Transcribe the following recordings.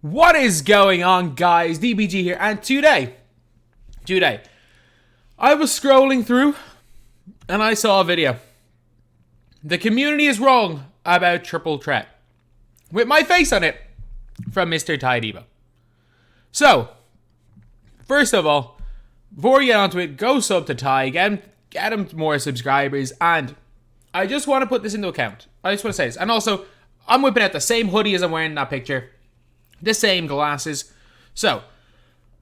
What is going on, guys? DBG here, and today, I was scrolling through, and I saw a video. The community is wrong about triple threat, with my face on it, from Mr. Tydebo. So, first of all, before we get onto it, go sub to Ty, get him more subscribers, and I just want to put this into account. I just want to say this, and also, I'm whipping out the same hoodie as I'm wearing in that picture. The same glasses. So,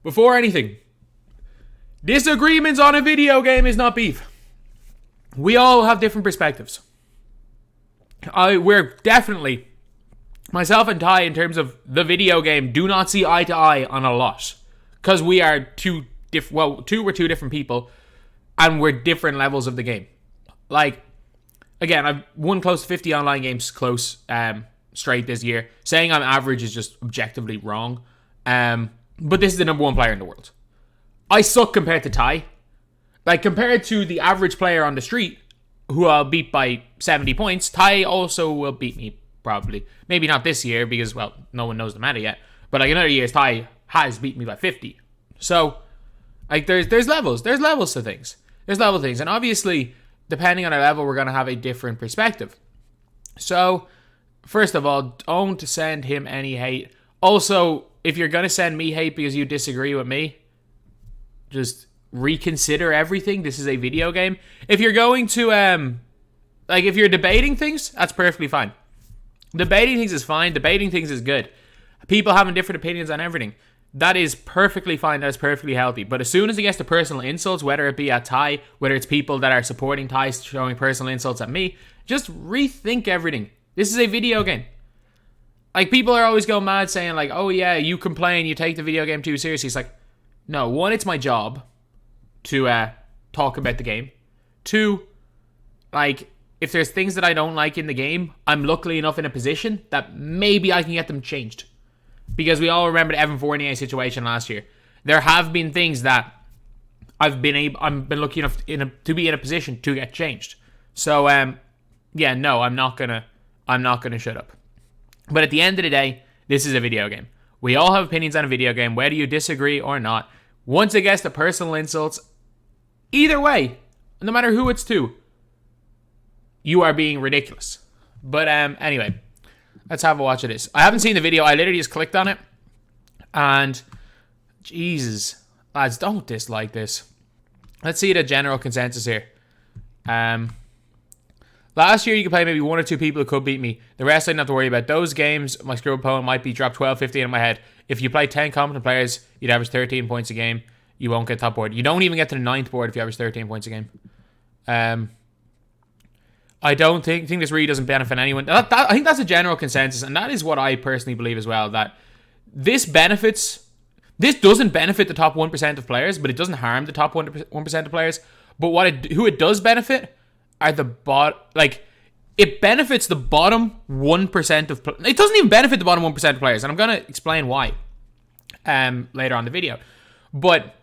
before anything, disagreements on a video game is not beef. We all have different perspectives. We're definitely, myself and Ty, in terms of the video game, do not see eye to eye on a lot. Because we are two different people, and we're different levels of the game. Like, again, I've won close to 50 online games straight this year. Saying I'm average is just objectively wrong. But this is the number one player in the world. I suck compared to Ty. Like, compared to the average player on the street, who I'll beat by 70 points, Ty also will beat me, probably. Maybe not this year, because, well, no one knows the meta yet. But, like, in other years, Ty has beat me by 50. So, like, there's levels. There's levels to things. There's level things. And obviously, depending on our level, we're going to have a different perspective. So, first of all, don't send him any hate. Also, if you're going to send me hate because you disagree with me, just reconsider everything. This is a video game. If you're going to, if you're debating things, that's perfectly fine. Debating things is fine. Debating things is good. People having different opinions on everything, that is perfectly fine. That is perfectly healthy. But as soon as it gets to personal insults, whether it be at Ty, whether it's people that are supporting Ty showing personal insults at me, just rethink everything. This is a video game. Like, people are always going mad saying, like, oh yeah, you complain, you take the video game too seriously. It's like, no, one, it's my job to talk about the game. Two, like, if there's things that I don't like in the game, I'm luckily enough in a position that maybe I can get them changed. Because we all remember the Evan Fournier situation last year. There have been things that I've been lucky enough to be in a position to get changed. So, yeah, no, I'm not gonna shut up. But at the end of the day, this is a video game. We all have opinions on a video game, whether you disagree or not. Once it gets to personal insults, either way, no matter who it's to, you are being ridiculous. But anyway, let's have a watch of this. I haven't seen the video. I literally just clicked on it. And, Jesus, lads, don't dislike this. Let's see the general consensus here. Last year, you could play maybe one or two people who could beat me. The rest I didn't have to worry about. Those games, my screw opponent might be dropped 12, 15 in my head. If you play 10 competent players, you'd average 13 points a game. You won't get top board. You don't even get to the 9th board if you average 13 points a game. I don't think this really doesn't benefit anyone. I think that's a general consensus, and that is what I personally believe as well, that this doesn't benefit the top 1% of players, but it doesn't harm the top 1% of players. But who it does benefit are it benefits the bottom 1% of players. It doesn't even benefit the bottom 1% of players, and I'm going to explain why later on in the video. But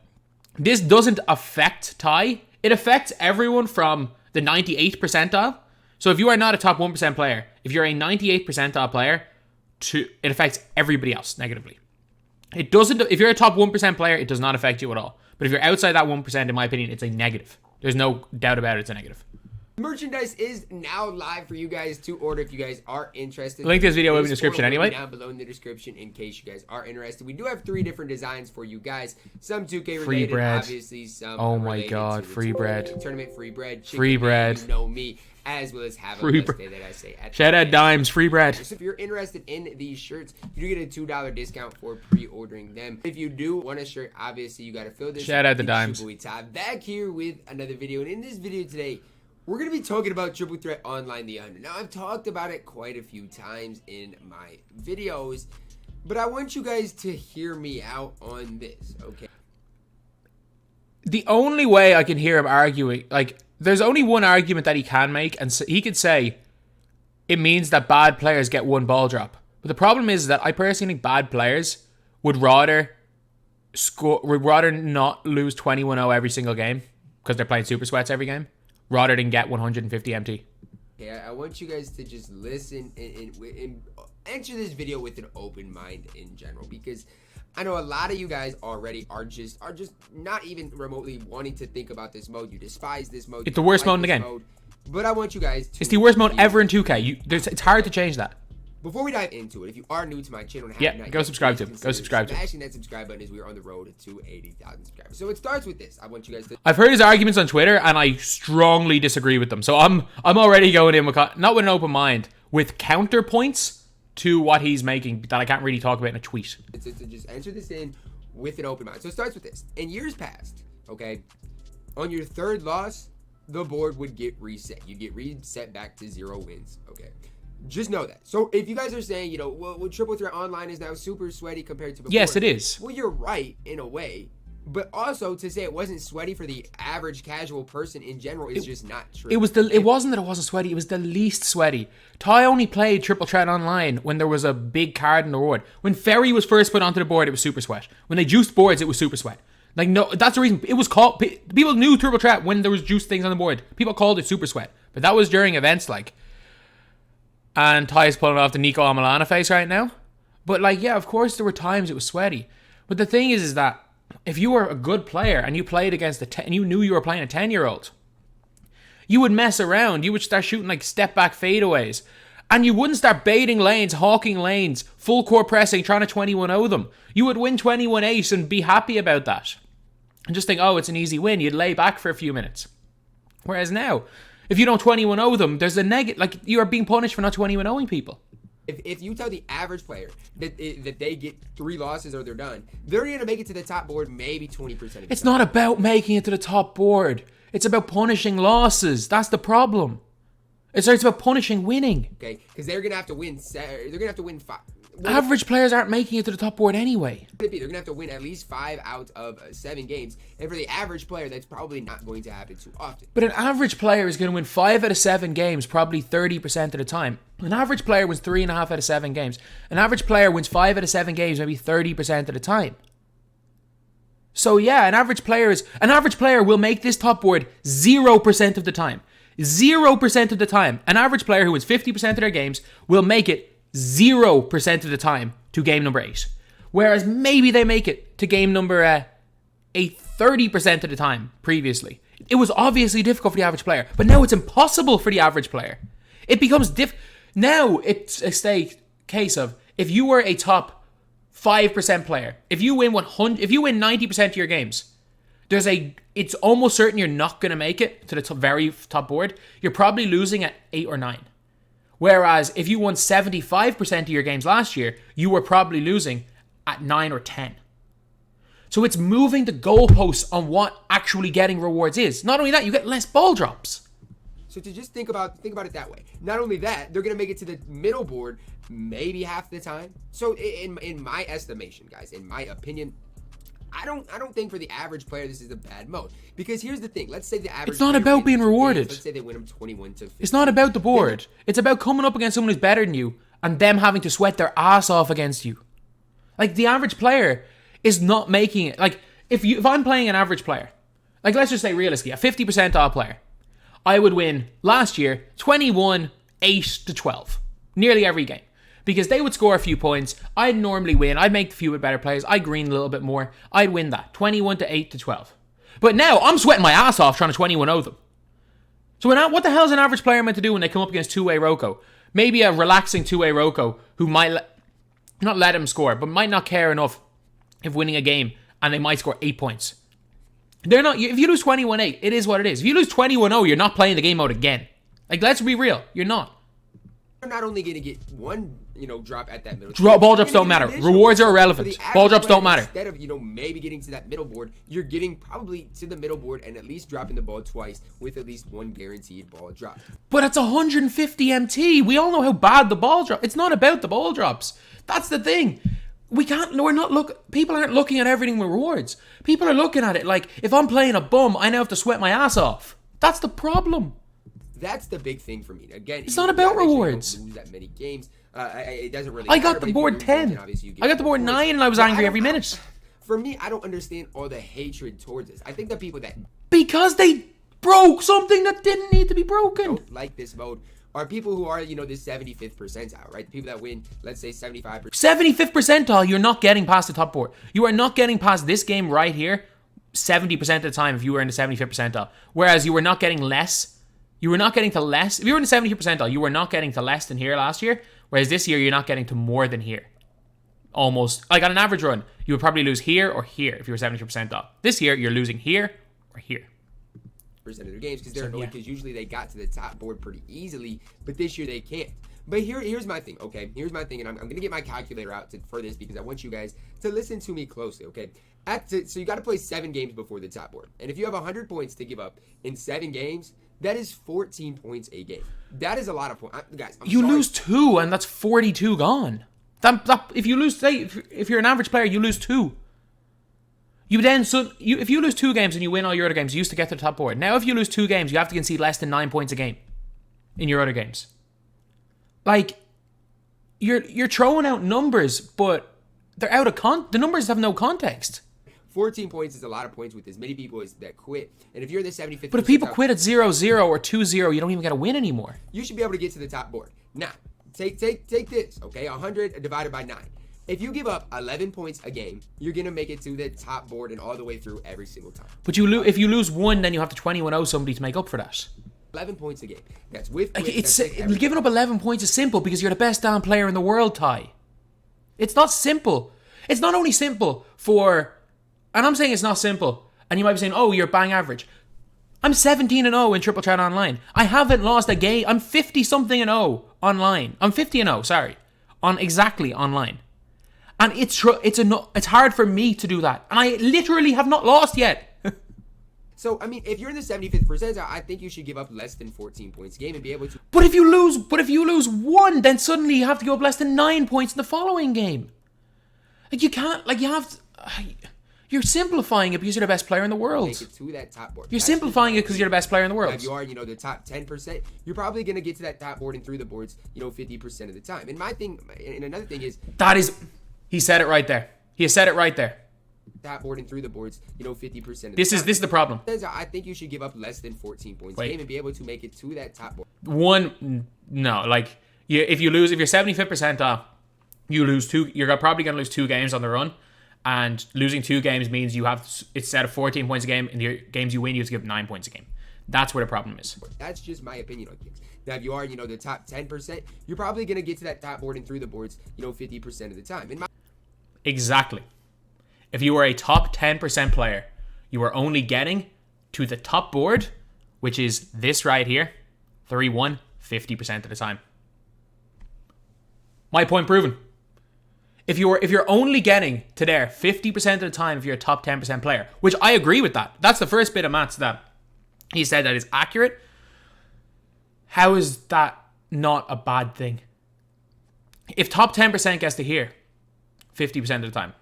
this doesn't affect Ty. It affects everyone from the 98th percentile. So if you are not a top 1% player, if you're a 98th percentile player, it affects everybody else negatively. It doesn't. If you're a top 1% player, it does not affect you at all. But if you're outside that 1%, in my opinion, it's a negative. There's no doubt about it, it's a negative. Merchandise is now live for you guys to order if you guys are interested. Link to this video in the description anyway. Down below in the description in case you guys are interested. We do have 3 different designs for you guys. Some 2K related, free bread. Obviously some oh my god, free bread. Tournament free bread. Free bread. You know me, as well as have a free birthday that I say at shout out Dimes, free bread. So if you're interested in these shirts, you do get a $2 discount for pre-ordering them. If you do want a shirt, obviously you got to fill this. Shout out the Dimes. Back here with another video, and in this video today, we're going to be talking about Triple Threat Online The Under. Now, I've talked about it quite a few times in my videos, but I want you guys to hear me out on this, okay? The only way I can hear him arguing, there's only one argument that he can make, and he could say it means that bad players get 1 ball drop. But the problem is that I personally think bad players would rather not lose 21-0 every single game because they're playing super sweats every game, rather than get 150 MT. Yeah, I want you guys to just listen and enter this video with an open mind in general, because I know a lot of you guys already are just not even remotely wanting to think about this mode. You despise this mode. It's the worst mode in the game. But I want you guys to... It's the worst mode ever in 2K. It's hard to change that. Before we dive into it, if you are new to my channel, go subscribe to it. Go subscribe to it. Smashing that subscribe button as we are on the road to 80,000 subscribers. So it starts with this. I want you guys to... I've heard his arguments on Twitter, and I strongly disagree with them. So I'm already going in with, not with an open mind, with counterpoints to what he's making that I can't really talk about in a tweet. To just enter this in with an open mind. So it starts with this. In years past, okay, on your third loss, the board would get reset. You'd get reset back to 0 wins, okay? Just know that. So if you guys are saying, you know, well, Triple Threat Online is now super sweaty compared to before. Yes, it is. Well, you're right in a way. But also to say it wasn't sweaty for the average casual person in general is just not true. It wasn't that it wasn't sweaty. It was the least sweaty. Ty only played Triple Threat Online when there was a big card in the board. When Ferry was first put onto the board, it was super sweat. When they juiced boards, it was super sweat. Like, no, that's the reason. It was called... People knew Triple Threat when there was juiced things on the board. People called it super sweat. But that was during events, like... And Ty's pulling off the Nico Amalana face right now. But, like, yeah, of course there were times it was sweaty. But the thing is that if you were a good player and you played against and you knew you were playing a 10-year-old, you would mess around. You would start shooting, like, step-back fadeaways. And you wouldn't start baiting lanes, hawking lanes, full court pressing, trying to 21-0 them. You would win 21-8 and be happy about that. And just think, oh, it's an easy win. You'd lay back for a few minutes. Whereas now, if you don't 21-0 them, there's a negative. Like, you are being punished for not 21-0ing people. If you tell the average player that they get 3 losses or they're done, they're going to make it to the top board maybe 20% of the time. It's not about making it to the top board. It's about punishing losses. That's the problem. It's about punishing winning. Okay, because they're going to have to win. They're going to have to win 5. Average players aren't making it to the top board anyway. They're going to have to win at least 5 out of 7 games. And for the average player, that's probably not going to happen too often. But an average player is going to win 5 out of 7 games probably 30% of the time. An average player wins 3.5 out of 7 games. An average player wins 5 out of 7 games maybe 30% of the time. So yeah, an average player will make this top board 0% of the time. 0% of the time. An average player who wins 50% of their games will make it 0% of the time to game number 8. Whereas maybe they make it to game number 8 30% of the time previously. It was obviously difficult for the average player, but now it's impossible for the average player. It becomes now it's a case of if you were a top 5% player, if you win 90% of your games, it's almost certain you're not going to make it to the very top board. You're probably losing at 8 or 9. Whereas if you won 75% of your games last year, you were probably losing at 9 or 10. So it's moving the goalposts on what actually getting rewards is. Not only that, you get less ball drops. So to just think about it that way. Not only that, they're going to make it to the middle board maybe half the time. So in my estimation, guys, in my opinion, I don't think for the average player this is a bad mode. Because here's the thing. Let's say the average It's not about being rewarded. Let's say they win them 21-15. It's not about the board. It's about coming up against someone who's better than you and them having to sweat their ass off against you. Like, the average player is not making it. Like, if I'm playing an average player, like, let's just say realistically, a 50 percentile player, I would win last year 21-8-12. Nearly every game. Because they would score a few points. I'd normally win. I'd make the few with better players. I'd green a little bit more. I'd win that. 21-8-12. But now, I'm sweating my ass off trying to 21-0 them. So what the hell is an average player meant to do when they come up against two-way Roko? Maybe a relaxing two-way Roko who might not let him score, but might not care enough if winning a game, and they might score 8 points. They're not. If you lose 21-8, it is what it is. If you lose 21-0, you're not playing the game mode again. Like, let's be real. You're not. They're not only going to get one, drop at that middle. Ball drops don't matter. Rewards are irrelevant. Ball drops don't matter. Instead of, maybe getting to that middle board, you're getting probably to the middle board and at least dropping the ball twice with at least one guaranteed ball drop. But it's 150 MT. We all know how bad the ball drop. It's not about the ball drops. That's the thing. People aren't looking at everything with rewards. People are looking at it like, if I'm playing a bum, I now have to sweat my ass off. That's the problem. That's the big thing for me. Again, it's not about rewards. Don't lose that many games. It doesn't really. I got the board 10. I got the board 9, and I was angry every minute. For me, I don't understand all the hatred towards this. I think the people that because they broke something that didn't need to be broken. Don't like this mode are people who are, you know, the 75th percentile, right? The people that win, let's say 75%. 75th percentile, you're not getting past the top board. You are not getting past this game right here 70% of the time if you were in the 75th percentile. Whereas you were not getting less. You were not getting to less. If you were in the 70th percentile, you were not getting to less than here last year. Whereas this year, you're not getting to more than here. Almost. Like on an average run, you would probably lose here or here if you were 70th percentile. This year, you're losing here or here. Percent of their games because they're annoyed because usually they got to the top board pretty easily, but this year they can't. But here's my thing, okay? Here's my thing, and I'm going to get my calculator out for this because I want you guys to listen to me closely, okay? So you got to play 7 games before the top board. And if you have 100 points to give up in 7 games, that is 14 points a game. That is a lot of points. Guys, you lose 2, and that's 42 gone. If you lose, say, if you're an average player, you lose 2. If you lose 2 games and you win all your other games, you used to get to the top board. Now, if you lose 2 games, you have to concede less than 9 points a game in your other games. Like, you're throwing out numbers, but they're out of the numbers have no context. 14 points is a lot of points with as many people as that quit. And if you're in the 75th, but if people quit at 0-0 or 2-0, you don't even get a win anymore. You should be able to get to the top board. Now, take this, okay? 100 divided by 9. If you give up 11 points a game, you're going to make it to the top board and all the way through every single time. But if you lose 1, then you have to 21-0 somebody to make up for that. 11 points a game. That's with giving up 11 points is simple because you're the best damn player in the world, Ty. It's not simple. It's not only simple for... And I'm saying it's not simple. And you might be saying, oh, you're bang average. I'm 17-0 in Triple Threat Online. I haven't lost a game. I'm 50-something-0 online. I'm 50-0, sorry. Exactly online. And it's hard for me to do that. And I literally have not lost yet. So, I mean, if you're in the 75th percentile, I think you should give up less than 14 points a game and be able to... But if you lose 1, then suddenly you have to give up less than 9 points in the following game. Like, you can't... Like, you have to... You're simplifying it because you're the best player in the world. Make it to that top board. You're simplifying it because you're the best player in the world. If you are, the top 10%, you're probably going to get to that top board and through the boards, 50% of the time. And my thing, and another thing is... He said it right there. He said it right there. Top board and through the boards, 50% of the time. This is the problem. I think you should give up less than 14 points a game and be able to make it to that top board. No, like, if you're 75th percentile, you lose 2. You're probably going to lose 2 games on the run. And losing 2 games means you have, instead of 14 points a game, in the games you win, you have to give 9 points a game. That's where the problem is. That's just my opinion on things. Now, if you are, the top 10%, you're probably going to get to that top board and through the boards, 50% of the time. Exactly. If you were a top 10% player, you are only getting to the top board, which is this right here, 3-1, 50% of the time. My point proven. If you're only getting to there 50% of the time if you're a top 10% player, which I agree with that. That's the first bit of maths that he said that is accurate. How is that not a bad thing? If top 10% gets to here 50% of the time,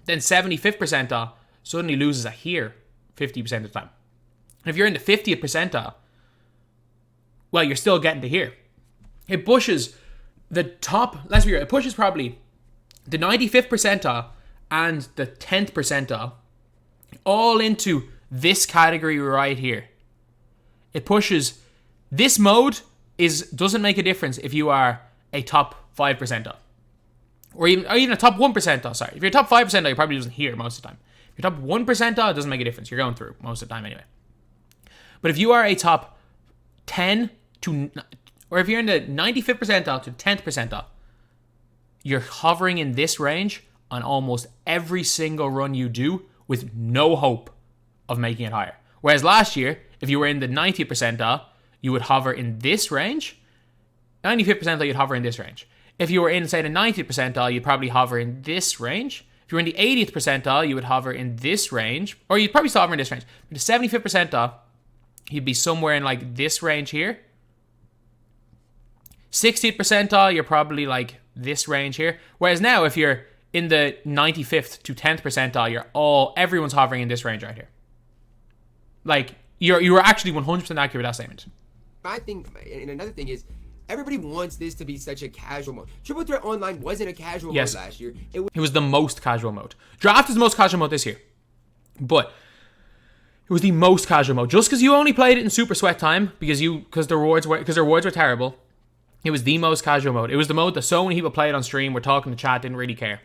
then 75th percentile suddenly loses at here 50% of the time. And if you're in the 50th percentile, well, you're still getting to here. It pushes the top, let's be real, it pushes probably the 95th percentile and the 10th percentile all into this category right here. It pushes, this mode doesn't make a difference if you are a top 5 percentile. Or even a top 1 percentile, sorry. If you're top 5 percentile, you're probably losing here most of the time. If you're top 1 percentile, it doesn't make a difference. You're going through most of the time anyway. But if you are a top 10 to, or if you're in the 95th percentile to 10th percentile, you're hovering in this range on almost every single run you do with no hope of making it higher. Whereas last year, if you were in the 90th percentile, you would hover in this range. 95th percentile, you'd hover in this range. If you were in, say, the 90th percentile, you'd probably hover in this range. If you were in the 80th percentile, you would hover in this range. Or you'd probably still hover in this range. In the 75th percentile, you'd be somewhere in like this range here. 60th percentile, you're probably like this range here. Whereas now, if you're in the 95th to 10th percentile, everyone's hovering in this range right here. Like, you were actually 100% accurate with that statement. My thing, and another thing is, everybody wants this to be such a casual mode. Triple Threat Online wasn't a casual mode last year. It was the most casual mode. Draft is the most casual mode this year. But it It was the most casual mode. Just because you only played it in Super Sweat time, because the rewards were terrible. It was the most casual mode. It was the mode that so many people played on stream, were talking to chat, didn't really care.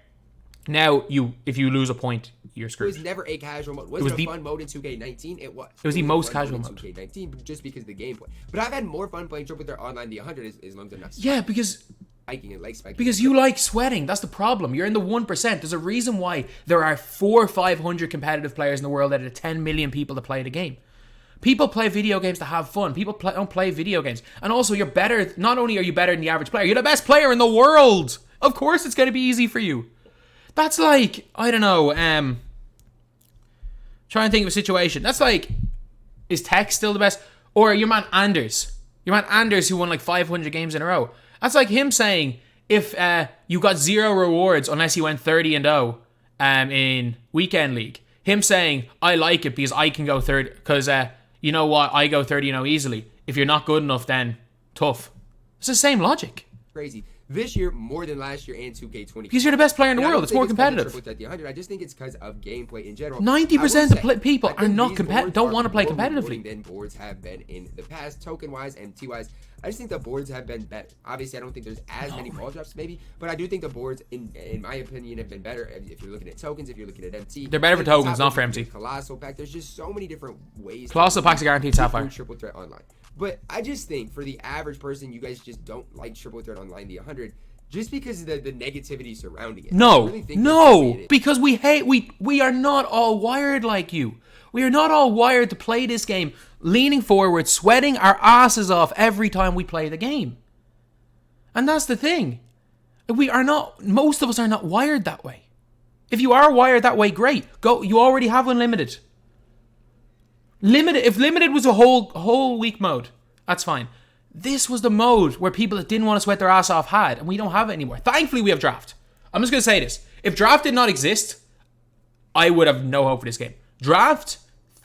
Now, if you lose a point, you're screwed. It was never a casual mode. Was it a fun mode in 2K19? It was. It was the most casual mode. 2K19, just because of the gameplay. But I've had more fun playing Triple Threat Online the 100 as long as I'm not spiking and spiking. Because you like sweating. That's the problem. You're in the 1%. There's a reason why there are 400 or 500 competitive players in the world out of 10 million people that play the game. People play video games to have fun. People don't play video games. And also, you're better. Not only are you better than the average player, you're the best player in the world. Of course it's going to be easy for you. That's like, I don't know, try and think of a situation. That's like, is Tech still the best? Or your man Anders. Your man Anders, who won like 500 games in a row. That's like him saying, if you got 0 rewards unless you went 30-0 in Weekend League. Him saying, I like it because I can go 30, because you know what, I go 30-0 easily. If you're not good enough, then tough. It's the same logic. Crazy. This year, more than last year and 2K20. Because you're the best player in the world. It's more competitive. I just think it's because of gameplay in general. 90% of people are not don't want to play competitively. Than boards have been in the past, token-wise and T-wise. I just think the boards have been better. Obviously, I don't think there's as many ball drops, maybe, but I do think the boards, in my opinion, have been better. If you're looking at tokens, if you're looking at MT, they're better for tokens, not for MT. Colossal pack. There's just so many different ways. Colossal packs are guaranteed Sapphire. Triple Threat Online. But I just think for the average person, you guys just don't like Triple Threat Online the 100. Just because of the negativity surrounding it. No, because we are not all wired like you. We are not all wired to play this game leaning forward, sweating our asses off every time we play the game. And that's the thing. Most of us are not wired that way. If you are wired that way, great. Go. You already have unlimited. If limited was a whole week mode, that's fine. This was the mode where people that didn't want to sweat their ass off had, and we don't have it anymore. Thankfully, we have draft. I'm just going to say this. If draft did not exist, I would have no hope for this game.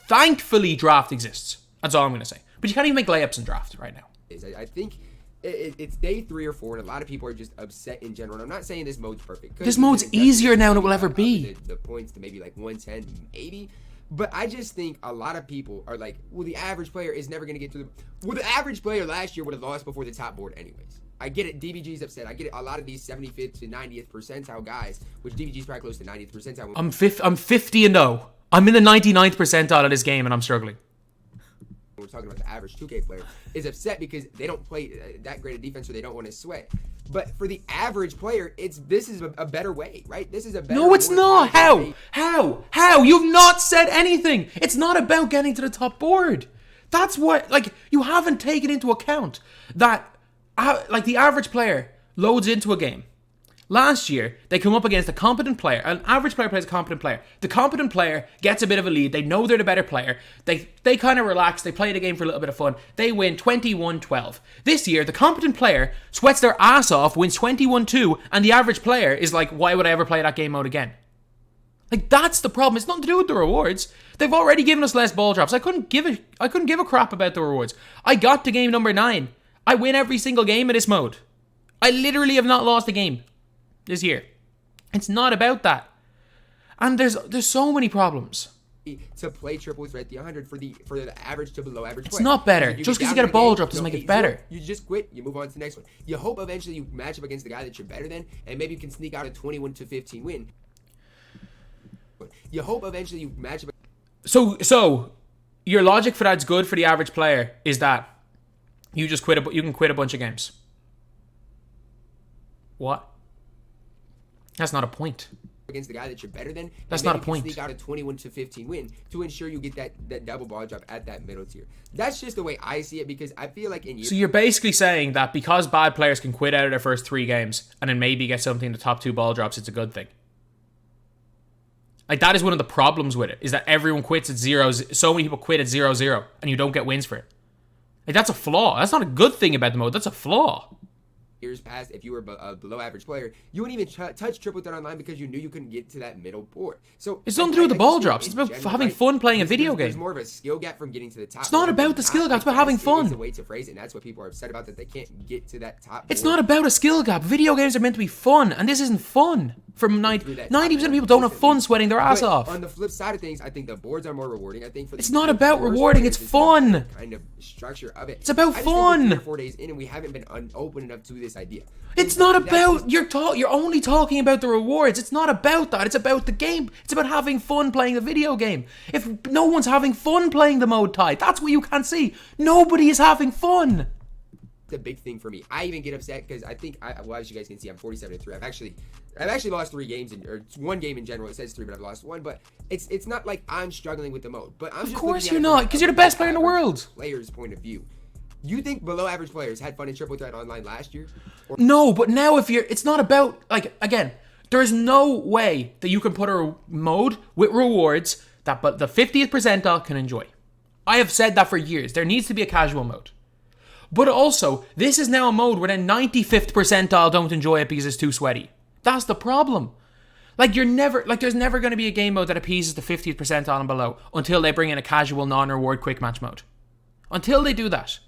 Thankfully, draft exists. That's all I'm going to say. But you can't even make layups in draft right now. I think it's day 3 or 4, and a lot of people are just upset in general. And I'm not saying this mode's perfect. This mode's easier now than it will ever be. The points to maybe like 110, maybe. But I just think a lot of people are like, well, the average player is never going to get to the... Well, the average player last year would have lost before the top board anyways. I get it. DBG's upset. I get it. A lot of these 75th to 90th percentile guys, which DBG's probably close to 90th percentile. I'm 50-0. I'm in the 99th percentile of this game, and I'm struggling. We're talking about the average 2K player is upset because they don't play that great a defense, or they don't want to sweat. But for the average player, this is a better way, right? This is a better. No, it's not. How? You've not said anything. It's not about getting to the top board. That's what, like, you haven't taken into account that, like, the average player loads into a game. Last year, they come up against a competent player. An average player plays a competent player. The competent player gets a bit of a lead. They know they're the better player. They kind of relax. They play the game for a little bit of fun. They win 21-12. This year, the competent player sweats their ass off, wins 21-2, and the average player is like, why would I ever play that game mode again? Like, that's the problem. It's nothing to do with the rewards. They've already given us less ball drops. I couldn't give a crap about the rewards. I got to game number 9. I win every single game in this mode. I literally have not lost a game this year. It's not about that. And there's so many problems. To play Triple Threat the 100 for the average to below average player. It's not better. Just because you get a ball drop doesn't make it better. You just quit, you move on to the next one. You hope eventually you match up against the guy that you're better than, and maybe you can sneak out a 21-15 win. You hope eventually you match up. So your logic for that's good for the average player is that you just you can quit a bunch of games. What? That's not a point. Against the guy that you're better than. That's not a point. Sneak out a 21-15 win to ensure you get that double ball drop at that middle tier. That's just the way I see it, because I feel like in years. So you're basically saying that because bad players can quit out of their first 3 games and then maybe get something in the top 2 ball drops, it's a good thing. Like, that is one of the problems with it, is that everyone quits at 0. So many people quit at 0-0 and you don't get wins for it. Like, that's a flaw. That's not a good thing about the mode. That's a flaw. years past, if you were a below average player, you wouldn't even touch Triple Threat Online because you knew you couldn't get to that middle board. So it's nothing to do with the ball drops. It's about having fun playing a video game. There's more of a skill gap from getting to the top. It's not about the skill gap. It's about having fun. It's a way to phrase it, and that's what people are upset about, that they can't get to that top. It's not about a skill gap. Video games are meant to be fun, and this isn't fun. From 90% of people don't have fun sweating their ass off. On the flip side of things, I think the boards are more rewarding. I think for it's not about rewarding. It's fun. Kind of structure of it. It's about fun. 3 or 4 days in, and we haven't been open enough to this idea. It's not about you're only talking about the rewards. It's not about that. It's about the game. It's about having fun playing the video game. If no one's having fun playing the mode Tide, that's what you can't see. Nobody is having fun. The big thing for me, I even get upset because I think well, as you guys can see, I'm 47-3. I've actually lost 3 games or 1 game in general. It says 3, but I've lost 1. But it's not like I'm struggling with the mode. But I'm of course you're not, because you're the best player in the world. Player's point of view. You think below average players had fun in Triple Threat Online last year? No, but now it's not about, like, again, there's no way that you can put a mode with rewards that but the 50th percentile can enjoy. I have said that for years. There needs to be a casual mode. But also, this is now a mode where the 95th percentile don't enjoy it because it's too sweaty. That's the problem. Like, there's never going to be a game mode that appeases the 50th percentile and below until they bring in a casual non-reward quick match mode. Until they do that,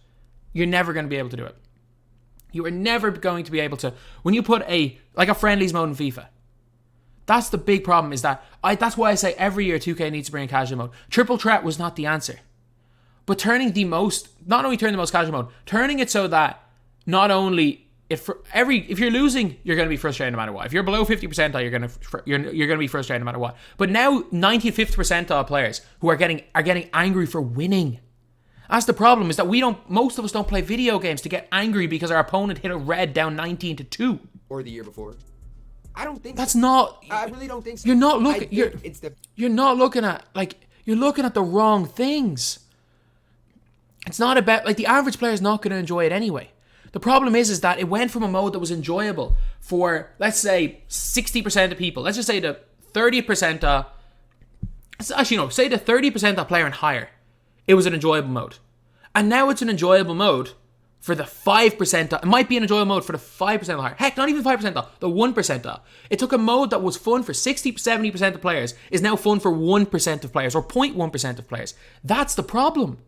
you're never going to be able to do it. You are never going to be able to, when you put a friendlies mode in FIFA. That's the big problem, is that, that's why I say every year 2K needs to bring a casual mode. Triple Threat was not the answer. But not only turning the most casual mode, turning it so that not only if you're losing, you're going to be frustrated no matter what. If you're below 50 percentile, you're going to be frustrated no matter what. But now 95th percentile players who are getting angry for winning. That's the problem, is that most of us don't play video games to get angry because our opponent hit a red down 19-2. Or the year before. I don't think that's so. Not. I really don't think so. You're not looking. You're not looking at, like, you're looking at the wrong things. It's not about, like, the average player is not going to enjoy it anyway. The problem is that it went from a mode that was enjoyable for, let's say, 60% of people. Let's just say the 30th percentile. Actually, no, say the 30th percentile player and higher. It was an enjoyable mode. And now it's an enjoyable mode for the 5 percentile. It might be an enjoyable mode for the 5 percentile higher. Heck, not even 5 percentile, the 1 percentile. It took a mode that was fun for 60-70% of players, is now fun for 1% of players, or 0.1% of players. That's the problem.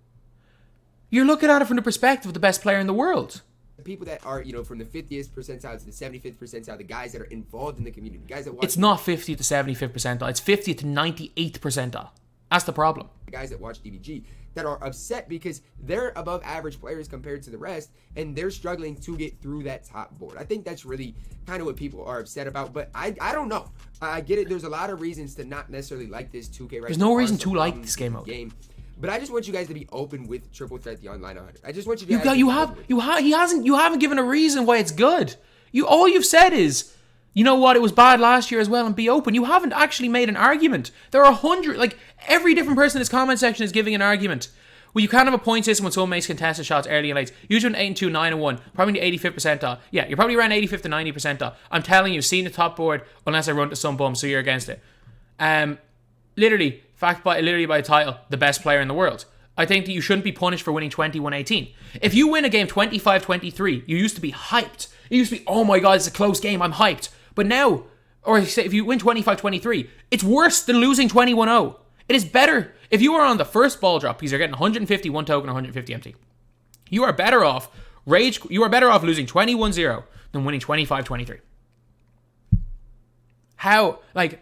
You're looking at it from the perspective of the best player in the world. The people that are, from the 50th percentile to the 75th percentile, the guys that are involved in the community, the guys that watch. It's not 50th to 75th percentile. It's 50th to 98th percentile. That's the problem. The guys that watch DBG that are upset because they're above average players compared to the rest, and they're struggling to get through that top board. I think that's really kind of what people are upset about, but I don't know. I get it. There's a lot of reasons to not necessarily like this 2K right now. There's no reason to like this game mode. But I just want you guys to be open with Triple Threat the Online 100. I just want you guys you haven't given a reason why it's good. All you've said is, you know what, it was bad last year as well, and be open. You haven't actually made an argument. There are 100, like, every different person in this comment section is giving an argument. Well, you can't have a point system when someone makes contested shots early and late. Usually 8-2, 9-1, probably in the 85th percentile. Yeah, you're probably around 85th to 90th percentile. I'm telling you, seen the top board unless I run to some bum, so you're against it. Literally by the title, the best player in the world. I think that you shouldn't be punished for winning 21-18. If you win a game 25-23, you used to be hyped. It used to be, oh my god, it's a close game, I'm hyped. But now, or say if you win 25-23, it's worse than losing 21-0. It is better if you are on the first ball drop because you're getting 150 one token, 150 empty. You are better off losing 21-0 than winning 25-23. How, like,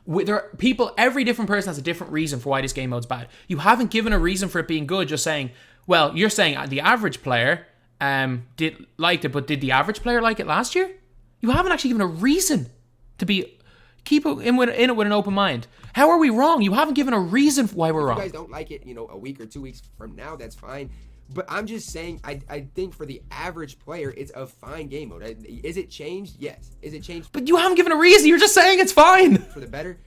there are people, every different person has a different reason for why this game mode's bad. You haven't given a reason for it being good, just saying, well, you're saying the average player liked it, but did the average player like it last year? You haven't actually given a reason to keep it in with an open mind. How are we wrong? You haven't given a reason why we're wrong. If you guys don't like it, a week or 2 weeks from now, that's fine. But I'm just saying, I think for the average player, it's a fine game mode. Is it changed? Yes. Is it changed? But you haven't given a reason. You're just saying it's fine. For the better?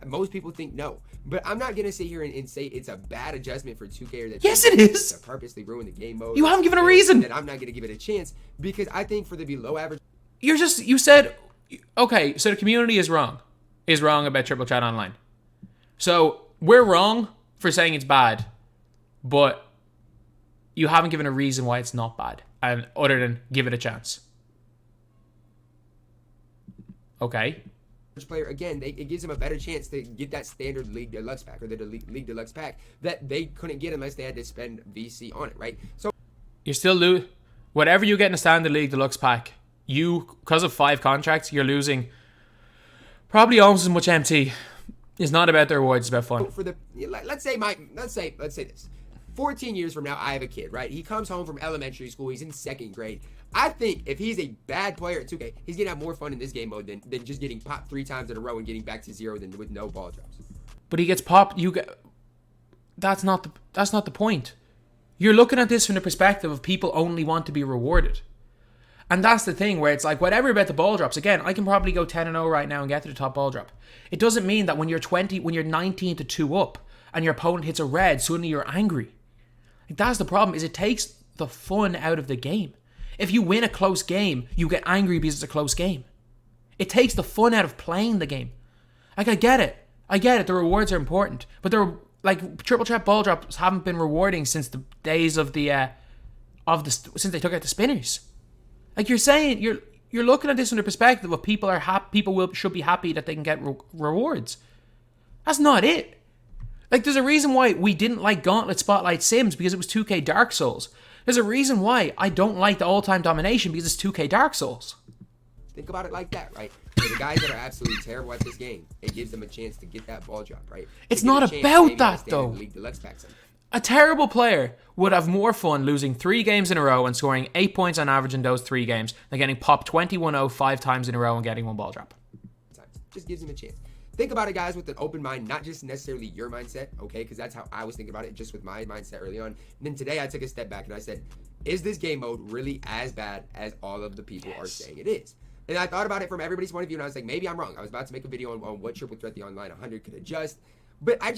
Most people think no. But I'm not going to sit here and say it's a bad adjustment for 2K. Or that yes, it is. To purposely ruin the game mode. You haven't given a reason. That I'm not going to give it a chance because I think for the below average. You said, okay, so the community is wrong about Triple Chat Online. So we're wrong for saying it's bad, but you haven't given a reason why it's not bad, and other than give it a chance. Okay. Player again, it gives them a better chance to get that standard League Deluxe pack or the League Deluxe pack that they couldn't get unless they had to spend VC on it, right? So You're still whatever you get in a standard League Deluxe pack, because of 5 contracts, you're losing probably almost as much MT. It's not about the rewards, it's about fun. For the let's say this. 14 years from now, I have a kid, right? He comes home from elementary school. He's in 2nd grade. I think if he's a bad player at 2K, he's going to have more fun in this game mode than just getting popped 3 times in a row and getting back to 0 than with no ball drops. But he gets popped. That's not the point. You're looking at this from the perspective of people only want to be rewarded. And that's the thing where it's like, whatever about the ball drops, again, I can probably go 10-0 right now and get to the top ball drop. It doesn't mean that when you're 19 to 2 up and your opponent hits a red, suddenly you're angry. Like, that's the problem, is it takes the fun out of the game. If you win a close game, you get angry because it's a close game. It takes the fun out of playing the game. Like, I get it. The rewards are important. But they're like, triple threat ball drops haven't been rewarding since the days of since they took out the spinners. Like, you're saying, you're looking at this from the perspective of people should be happy that they can get rewards. That's not it. Like, there's a reason why we didn't like Gauntlet Spotlight Sims, because it was 2K Dark Souls. There's a reason why I don't like the all-time domination, because it's 2K Dark Souls. Think about it like that, right? For the guys that are absolutely terrible at this game, it gives them a chance to get that ball drop, right? It's not about that, though. League Deluxe packs. A terrible player would have more fun losing 3 games in a row and scoring 8 points on average in those 3 games than getting popped 21-0 5 times in a row and getting 1 ball drop. Just gives him a chance. Think about it, guys, with an open mind, not just necessarily your mindset, okay? Because that's how I was thinking about it, just with my mindset early on. And then today I took a step back and I said, is this game mode really as bad as all of the people are saying it is? And I thought about it from everybody's point of view, and I was like, maybe I'm wrong. I was about to make a video on what Triple Threat the Online 100 could adjust. But I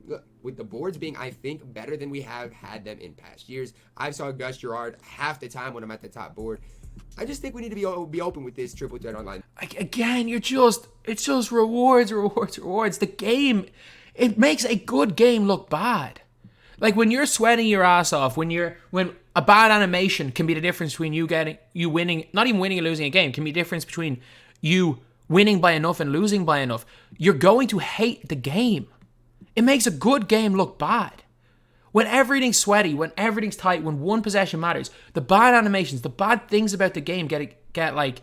look, with the boards being, I think, better than we have had them in past years. I saw Gus Gerard half the time when I'm at the top board. I just think we need to be open with this Triple Threat Online. Again, it's just rewards. The game, it makes a good game look bad. Like, when you're sweating your ass off, when a bad animation can be the difference between you winning, not even winning and losing a game, can be the difference between you winning by enough and losing by enough. You're going to hate the game. It makes a good game look bad. When everything's sweaty, when everything's tight, when one possession matters, the bad animations, the bad things about the game get like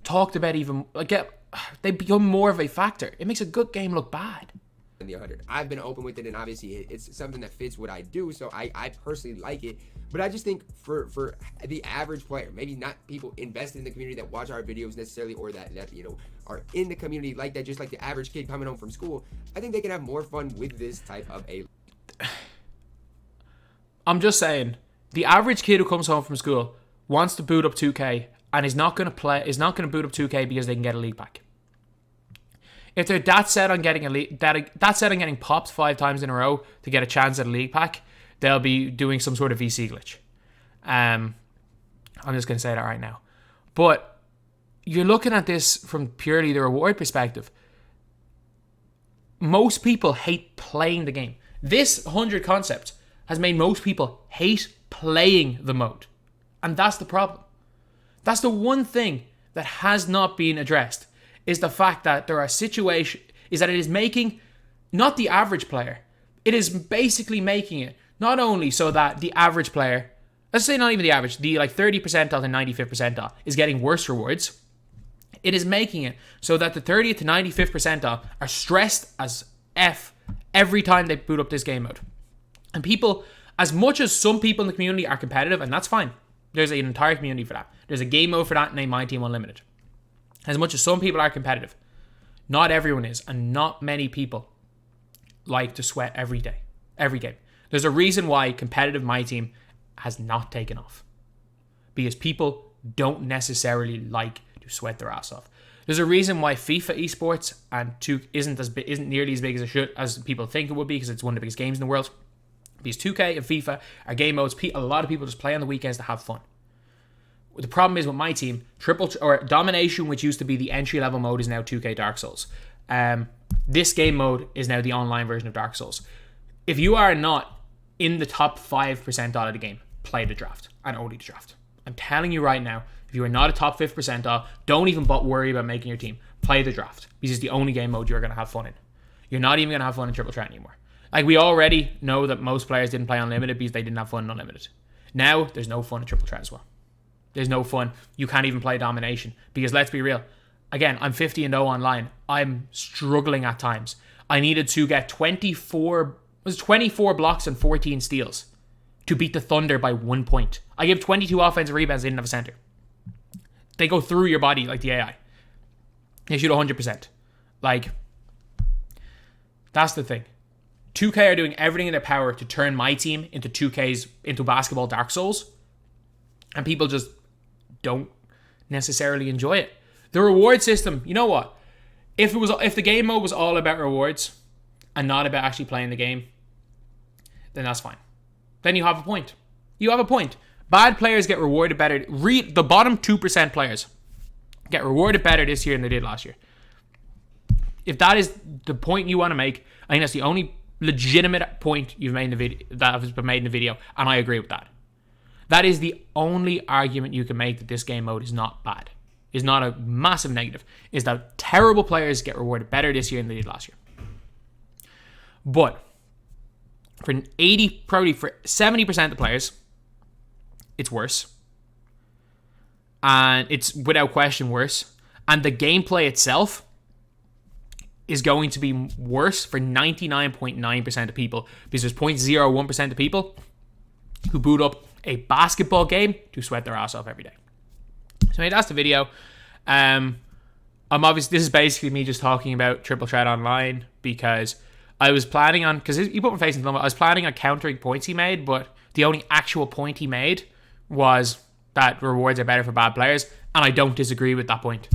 talked about even, like they become more of a factor. It makes a good game look bad. In the 100, I've been open with it, and obviously it's something that fits what I do, so I personally like it. But I just think for the average player, maybe not people invested in the community that watch our videos necessarily, or that are in the community like that, just like the average kid coming home from school, I think they can have more fun with this type of a. I'm just saying, the average kid who comes home from school wants to boot up 2K and is not going to boot up 2K because they can get a league pack. If they're that set on getting popped 5 times in a row to get a chance at a league pack, they'll be doing some sort of VC glitch. I'm just going to say that right now. But you're looking at this from purely the reward perspective. Most people hate playing the game. This 100 concept has made most people hate playing the mode. And that's the problem. That's the one thing that has not been addressed, is the fact that there are situations, is that it is making not the average player, it is basically making it not only so that the average player, let's say not even the average, the like 30 percentile to 95th percentile is getting worse rewards. It is making it so that the 30th to 95th percentile are stressed as F every time they boot up this game mode. And people, as much as some people in the community are competitive, and that's fine, there's an entire community for that. There's a game mode for that named myteam Unlimited. As much as some people are competitive, not everyone is, and not many people like to sweat every game. There's a reason why competitive myteam has not taken off, because people don't necessarily like to sweat their ass off. There's a reason why FIFA esports and 2 isn't nearly as big as people think it would be, because it's one of the biggest games in the world. Because 2K and FIFA are game modes a lot of people just play on the weekends to have fun. The problem is with myteam, Domination, which used to be the entry-level mode, is now 2K Dark Souls. This game mode is now the online version of Dark Souls. If you are not in the top 5 percentile of the game, play the draft, and only the draft. I'm telling you right now, if you are not a top 5th percentile, don't even worry about making your team. Play the draft, because it's the only game mode you're going to have fun in. You're not even going to have fun in Triple Threat anymore. Like, we already know that most players didn't play Unlimited because they didn't have fun in Unlimited. Now, there's no fun in Triple Threat as well. There's no fun. You can't even play Domination, because let's be real. Again, I'm 50-0 online. I'm struggling at times. I needed to get 24 blocks and 14 steals to beat the Thunder by 1 point. I give 22 offensive rebounds. They didn't have a center. They go through your body like the AI. They shoot 100%. Like, that's the thing. 2K are doing everything in their power to turn my team into basketball Dark Souls. And people just don't necessarily enjoy it. The reward system, you know what? If the game mode was all about rewards and not about actually playing the game, then that's fine. Then you have a point. You have a point. Bad players get rewarded better. The bottom 2% players get rewarded better this year than they did last year. If that is the point you want to make, I think that's the only legitimate point you've made in the video that has been made in the video, and I agree with that. That is the only argument you can make that this game mode is not bad. Is not a massive negative. Is that terrible players get rewarded better this year than they did last year. But probably for 70% of the players, it's worse. And it's without question worse. And the gameplay itself is going to be worse for 99.9% of people, because there's 0.01% of people who boot up a basketball game to sweat their ass off every day. So that's the video. This is basically me just talking about Triple Threat Online, because I was planning on, because he put my face in the I was planning on countering points he made, but the only actual point he made was that rewards are better for bad players, and I don't disagree with that point.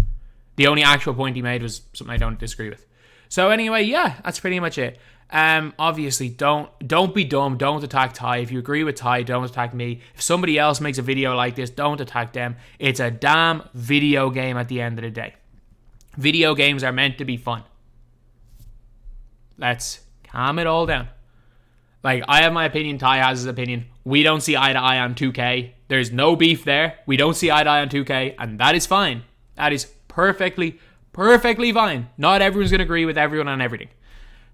The only actual point he made was something I don't disagree with. So anyway, yeah, that's pretty much it. Obviously, don't be dumb. Don't attack Ty. If you agree with Ty, don't attack me. If somebody else makes a video like this, don't attack them. It's a damn video game at the end of the day. Video games are meant to be fun. Let's calm it all down. Like, I have my opinion, Ty has his opinion. We don't see eye to eye on 2K. There's no beef there. We don't see eye to eye on 2K, and that is fine. That is perfectly fine. Not everyone's going to agree with everyone on everything.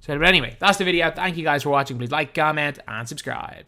So, but anyway, that's the video. Thank you guys for watching. Please like, comment, and subscribe.